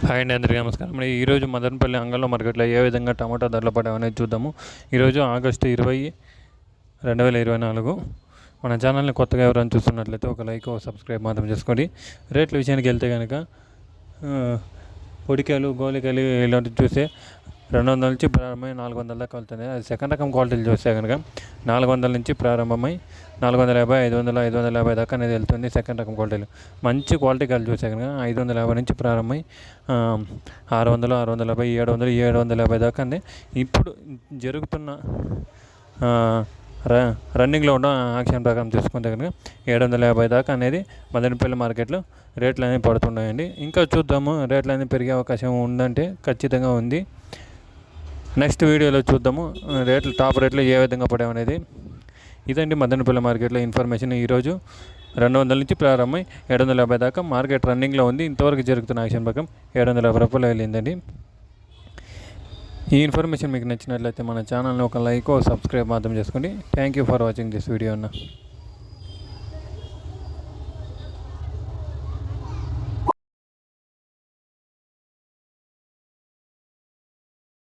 Hi అండి, అందరికీ నమస్కారం. మరి ఈరోజు మదనపల్లి అంగళ్ళ మార్కెట్లో ఏ విధంగా టమాటా ధరలు పడ్డాయనేది చూద్దాము. ఈరోజు ఆగస్టు 20, 2024. మన ఛానల్ని కొత్తగా ఎవరైనా చూస్తున్నట్లయితే ఒక లైక్, ఒక సబ్స్క్రైబ్ మాత్రం చేసుకోండి. రేట్ల విషయానికి వెళ్తే కనుక పొడికాయలు, గోలికాయలు ఇలాంటివి చూస్తే 200 నుంచి ప్రారంభమై 400 దాకా వెళ్తున్నాయి. అది సెకండ్ రకం క్వాలిటీలు చూస్తే కనుక 400 నుంచి ప్రారంభమై 450, 500, 550 దాకా అనేది వెళ్తుంది సెకండ్ రకం క్వాలిటీలు. మంచి క్వాలిటీ కాయలు చూస్తే కనుక 550 నుంచి ప్రారంభమై 600, 650, 700, 750 దాకా అండి. ఇప్పుడు జరుగుతున్న రన్నింగ్లో ఉన్న యాక్షన్ ప్రకారం చూసుకుంటే కనుక 750 దాకా అనేది మదనపల్లి మార్కెట్లో రేట్లు అనేవి పడుతున్నాయండి. ఇంకా చూద్దాము, రేట్లు అనేవి పెరిగే అవకాశం ఉందంటే ఖచ్చితంగా ఉంది. నెక్స్ట్ వీడియోలో చూద్దాము టాప్ రేట్లు ఏ విధంగా పడామనేది. ఇదండి మదనపల్లి మార్కెట్లో ఇన్ఫర్మేషన్. ఈరోజు 200 నుంచి ప్రారంభమై 750 దాకా మార్కెట్ రన్నింగ్లో ఉంది. ఇంతవరకు జరుగుతున్న యాక్షన్ ప్రకారం 750 రూపాయలు వెళ్ళిందండి. ఈ ఇన్ఫర్మేషన్ మీకు నచ్చినట్లయితే మన ఛానల్ని ఒక లైక్, సబ్స్క్రైబ్ మాత్రం చేసుకోండి. Thank you for watching this video అన్న.